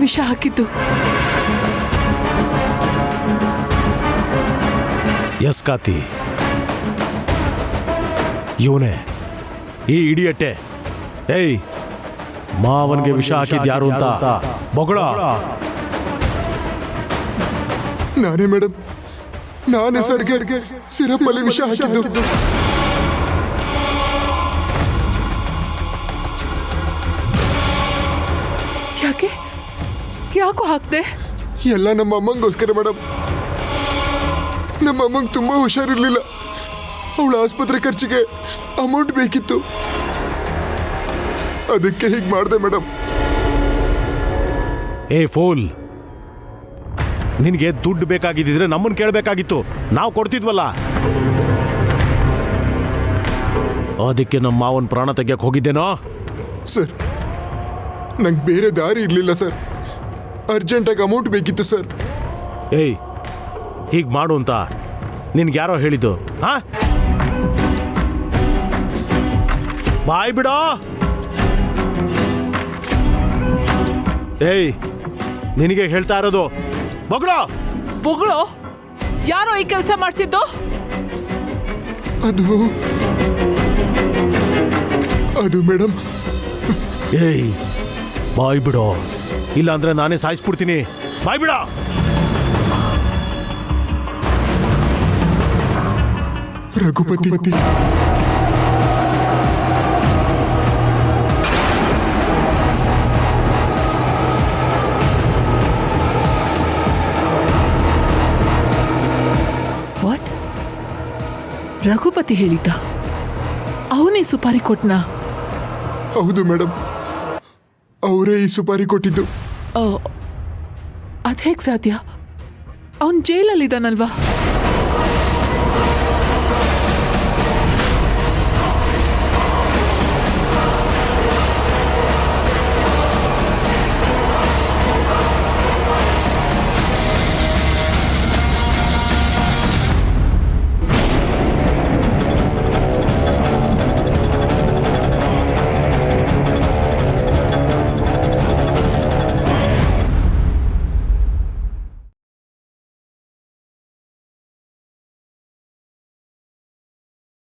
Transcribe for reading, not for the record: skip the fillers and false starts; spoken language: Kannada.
ವಿಷ ಹಾಕಿದ್ದು. ಎಸ್ ಕಾತಿ, ಇವನೇ ಈ ಇಡಿಯಟ್ಟೆ. ಏಯ್, ಮಾವನ್ಗೆ ವಿಷ ಹಾಕಿದ್ ಯಾರು ಅಂತ ಬೊಗಳ. ನಾನೇ ಮೇಡಮ್, ನಾನೇ ಸರ್ಗೆ ಸಿರಪ್ ಅಲ್ಲಿ ವಿಷ ಹಾಕಿದ್ದು. ಯಾಕೆ? ಯಾಕೋ ಹಾಕ್ದೆ? ಎಲ್ಲ ನಮ್ಮ ಅಮ್ಮಂಗೋಸ್ಕರ ಮೇಡಮ್. ನಮ್ಮ ಅಮ್ಮಂಗೆ ತುಂಬಾ ಹುಷಾರಿರ್ಲಿಲ್ಲ. ಅವಳ ಆಸ್ಪತ್ರೆ ಖರ್ಚಿಗೆ ಅಮೌಂಟ್ ಬೇಕಿತ್ತು, ಅದಕ್ಕೆ ಹೀಗೆ ಮಾಡಿದೆ ಮೇಡಮ್. ಏ ಫೂಲ್, ನಿನಗೆ ದುಡ್ಡು ಬೇಕಾಗಿದ್ದಿದ್ರೆ ನಮ್ಮನ್ನು ಕೇಳಬೇಕಾಗಿತ್ತು, ನಾವು ಕೊಡ್ತಿದ್ವಲ್ಲ. ಅದಕ್ಕೆ ನಮ್ಮ ಮಾವನ ಪ್ರಾಣ ತೆಗಿಯಕ್ಕೆ ಹೋಗಿದ್ದೇನೋ. ಸರ್, ನಂಗೆ ಬೇರೆ ದಾರಿ ಇರಲಿಲ್ಲ ಸರ್. ಅರ್ಜೆಂಟಾಗಿ ಅಮೌಂಟ್ ಬೇಕಿತ್ತು ಸರ್. ಏಯ್, ಹೀಗೆ ಮಾಡು ಅಂತ ನಿನ್ಗೆ ಯಾರೋ ಹೇಳಿದ್ದು? ಹಾ, ಬಾಯ್ ಬಿಡೋ. ಏಯ್, ನಿನಗೆ ಹೇಳ್ತಾ ಇರೋದು ಬೊಗಳೋ. ಬೊಗಳೋ? ಯಾರೋ ಈ ಕೆಲಸ ಮಾಡಿಸಿದ್ದು? ಅದು ಮೇಡಮ್. ಏಯ್, ಬಾಯ್ ಬಿಡೋ, ಇಲ್ಲ ಅಂದ್ರೆ ನಾನೇ ಸಾಯಿಸ್ಬಿಡ್ತೀನಿ. ಬಾಯ್ ಬಿಡೋ. ರಘುಪತಿ, ವಾಟ್? ರಘುಪತಿ ಹೇಳಿದ್ದ? ಅವನೇ ಸುಪಾರಿ ಕೊಟ್ನಾ? ಹೌದು ಮೇಡಮ್, ಅವರೇ ಈ ಸುಪಾರಿ ಕೊಟ್ಟಿದ್ದು. ಅದ್ ಹೇಗ್ ಸಾಧ್ಯ? ಅವನ್ ಜೈಲಲ್ಲಿದ್ದಾನಲ್ವಾ?